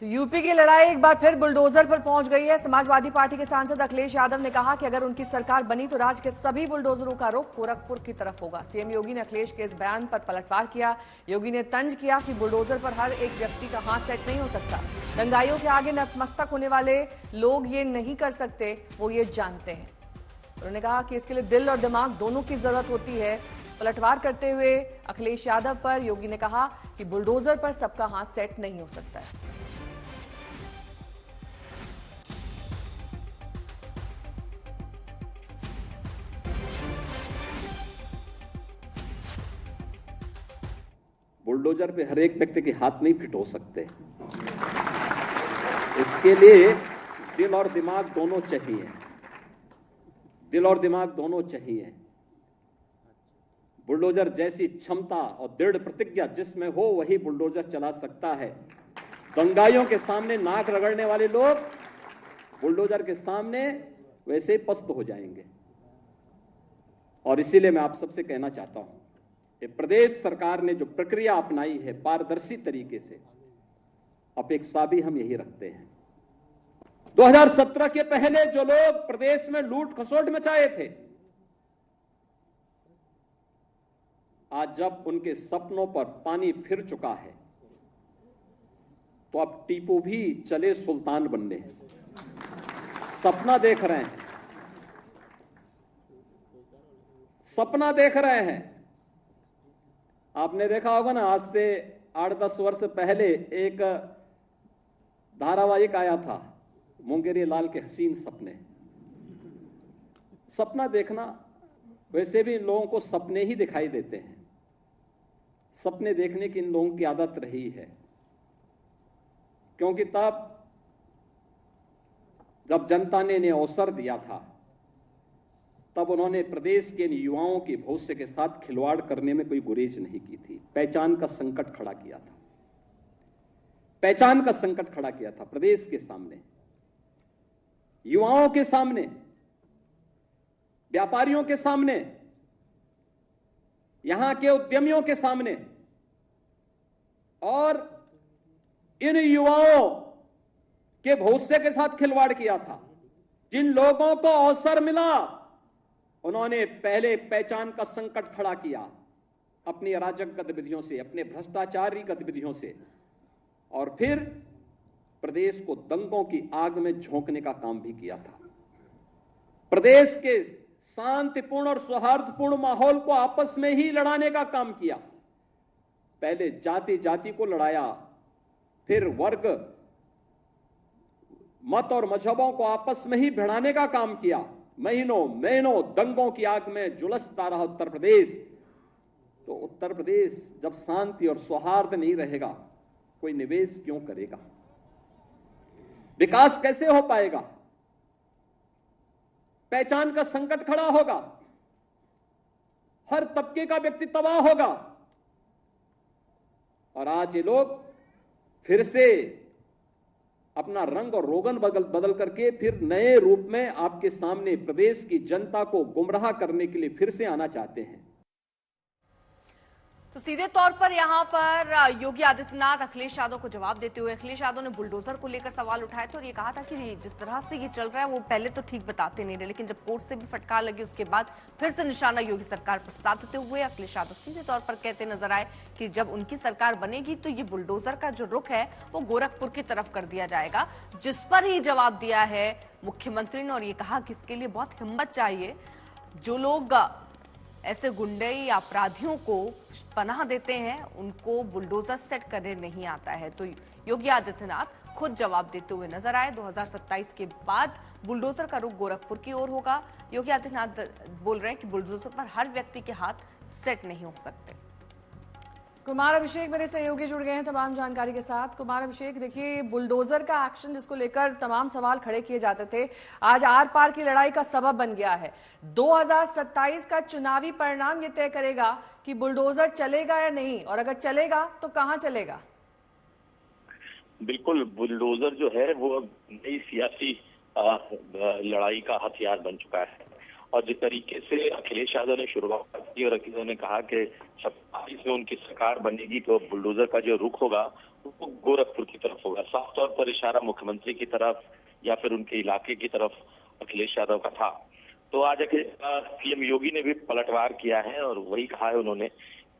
तो यूपी की लड़ाई एक बार फिर बुलडोजर पर पहुंच गई है। समाजवादी पार्टी के सांसद अखिलेश यादव ने कहा कि अगर उनकी सरकार बनी तो राज्य के सभी बुलडोजरों का रुख गोरखपुर की तरफ होगा। सीएम योगी ने अखिलेश के इस बयान पर पलटवार किया। योगी ने तंज किया कि बुलडोजर पर हर एक व्यक्ति का हाथ सेट नहीं हो सकता। दंगाइयों के आगे नतमस्तक होने वाले लोग ये नहीं कर सकते, वो ये जानते हैं। उन्होंने कहा कि इसके लिए दिल और दिमाग दोनों की जरूरत होती है। पलटवार करते हुए अखिलेश यादव पर योगी ने कहा कि बुलडोजर पर सबका हाथ सेट नहीं हो सकता है। बुलडोजर पे हर एक व्यक्ति के हाथ नहीं फिट हो सकते। इसके लिए दिल और दिमाग दोनों चाहिए। दिल और दिमाग दोनों चाहिए। बुलडोजर जैसी क्षमता और दृढ़ प्रतिज्ञा जिसमें हो वही बुलडोजर चला सकता है। दंगाइयों के सामने नाक रगड़ने वाले लोग बुलडोजर के सामने वैसे ही पस्त हो जाएंगे। और इसीलिए मैं आप सबसे कहना चाहता हूं, प्रदेश सरकार ने जो प्रक्रिया अपनाई है पारदर्शी तरीके से, अपेक्षा भी हम यही रखते हैं। 2017 के पहले जो लोग प्रदेश में लूट खसोट मचाए थे, आज जब उनके सपनों पर पानी फिर चुका है तो अब टीपू भी चले सुल्तान बनने। सपना देख रहे हैं, सपना देख रहे हैं। आपने देखा होगा ना, आज से 8-10 वर्ष पहले एक धारावाहिक आया था, मुंगेरी लाल के हसीन सपने। सपना देखना, वैसे भी इन लोगों को सपने ही दिखाई देते हैं। सपने देखने की इन लोगों की आदत रही है, क्योंकि तब जब जनता ने इन्हें अवसर दिया था तब उन्होंने प्रदेश के युवाओं के भविष्य के साथ खिलवाड़ करने में कोई गुरेज नहीं की थी। पहचान का संकट खड़ा किया था, पहचान का संकट खड़ा किया था प्रदेश के सामने, युवाओं के सामने, व्यापारियों के सामने, यहां के उद्यमियों के सामने। और इन युवाओं के भविष्य के साथ खिलवाड़ किया था। जिन लोगों को अवसर मिला उन्होंने पहले पहचान का संकट खड़ा किया अपनी अराजक गतिविधियों से, अपने भ्रष्टाचारी गतिविधियों से, और फिर प्रदेश को दंगों की आग में झोंकने का काम भी किया था। प्रदेश के शांतिपूर्ण और सौहार्दपूर्ण माहौल को आपस में ही लड़ाने का काम किया। पहले जाति जाति को लड़ाया, फिर वर्ग, मत और मजहबों को आपस में ही भिड़ाने का काम किया। महीनों महीनों दंगों की आग में झुलसता रहा उत्तर प्रदेश। तो उत्तर प्रदेश जब शांति और सौहार्द नहीं रहेगा, कोई निवेश क्यों करेगा? विकास कैसे हो पाएगा? पहचान का संकट खड़ा होगा, हर तबके का व्यक्ति तबाह होगा। और आज ये लोग फिर से अपना रंग और रोगन बदल करके फिर नए रूप में आपके सामने प्रदेश की जनता को गुमराह करने के लिए फिर से आना चाहते हैं। तो सीधे तौर पर यहां पर योगी आदित्यनाथ अखिलेश यादव को जवाब देते हुए अखिलेश यादव ने बुलडोजर को लेकर सवाल उठाए थे और ये कहा था कि जिस तरह से ये चल रहा है वो पहले तो ठीक बताते नहीं रहे, लेकिन जब कोर्ट से भी फटकार लगी उसके बाद फिर से निशाना योगी सरकार पर साधते हुए अखिलेश यादव सीधे तौर पर कहते नजर आए कि जब उनकी सरकार बनेगी तो ये बुलडोजर का जो रुख है वो गोरखपुर की तरफ कर दिया जाएगा। जिस पर ही जवाब दिया है मुख्यमंत्री ने और ये कहा कि इसके लिए बहुत हिम्मत चाहिए। जो लोग ऐसे गुंडे या अपराधियों को पनाह देते हैं उनको बुलडोजर सेट करने नहीं आता है। तो योगी आदित्यनाथ खुद जवाब देते हुए नजर आए। 2027 के बाद बुलडोजर का रुख गोरखपुर की ओर होगा। योगी आदित्यनाथ बोल रहे हैं कि बुलडोजर पर हर व्यक्ति के हाथ सेट नहीं हो सकते। कुमार अभिषेक मेरे सहयोगी जुड़ गए हैं तमाम जानकारी के साथ। कुमार अभिषेक, देखिए बुलडोजर का एक्शन जिसको लेकर तमाम सवाल खड़े किए जाते थे, आज आर पार की लड़ाई का सबब बन गया है। 2027 का चुनावी परिणाम ये तय करेगा कि बुलडोजर चलेगा या नहीं, और अगर चलेगा तो कहां चलेगा? बिल्कुल, बुलडोजर जो है वो नई सियासी लड़ाई का हथियार बन चुका है। और जिस तरीके से अखिलेश यादव ने शुरुआत की और उन्होंने कहा कि 27 में उनकी सरकार बनेगी तो बुलडोजर का जो रुख होगा वो गोरखपुर की तरफ होगा। साफ तौर पर इशारा मुख्यमंत्री की तरफ या फिर उनके इलाके की तरफ अखिलेश यादव का था। तो आज सीएम योगी ने भी पलटवार किया है और वही कहा है उन्होंने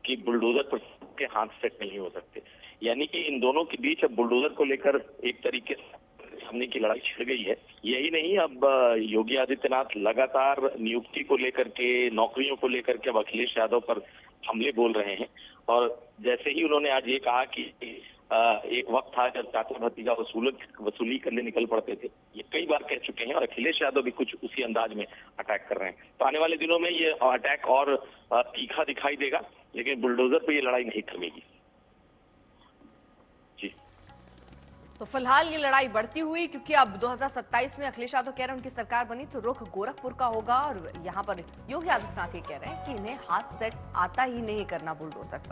कि बुलडोजर पर के हाथ सेट नहीं हो सकते। यानी कि इन दोनों के बीच अब बुलडोजर को लेकर एक तरीके से सामने की लड़ाई छिड़ गई है। यही नहीं, अब योगी आदित्यनाथ लगातार नियुक्ति को लेकर के, नौकरियों को लेकर के अब अखिलेश यादव पर हमले बोल रहे हैं। और जैसे ही उन्होंने आज ये कहा कि एक वक्त था जब चाचा भतीजा वसूली करने निकल पड़ते थे, ये कई बार कह चुके हैं और अखिलेश यादव भी कुछ उसी अंदाज में अटैक कर रहे हैं। तो आने वाले दिनों में ये अटैक और तीखा दिखाई देगा, लेकिन बुलडोजर पे ये लड़ाई नहीं थमेगी। जी, तो फिलहाल ये लड़ाई बढ़ती हुई, क्योंकि अब 2027 में अखिलेश यादव कह रहे हैं उनकी सरकार बनी तो रुख गोरखपुर का होगा, और यहाँ पर योगी आदित्यनाथ ये कह रहे हैं कि इन्हें हाथ सेट आता ही नहीं करना बुलडोजर पर।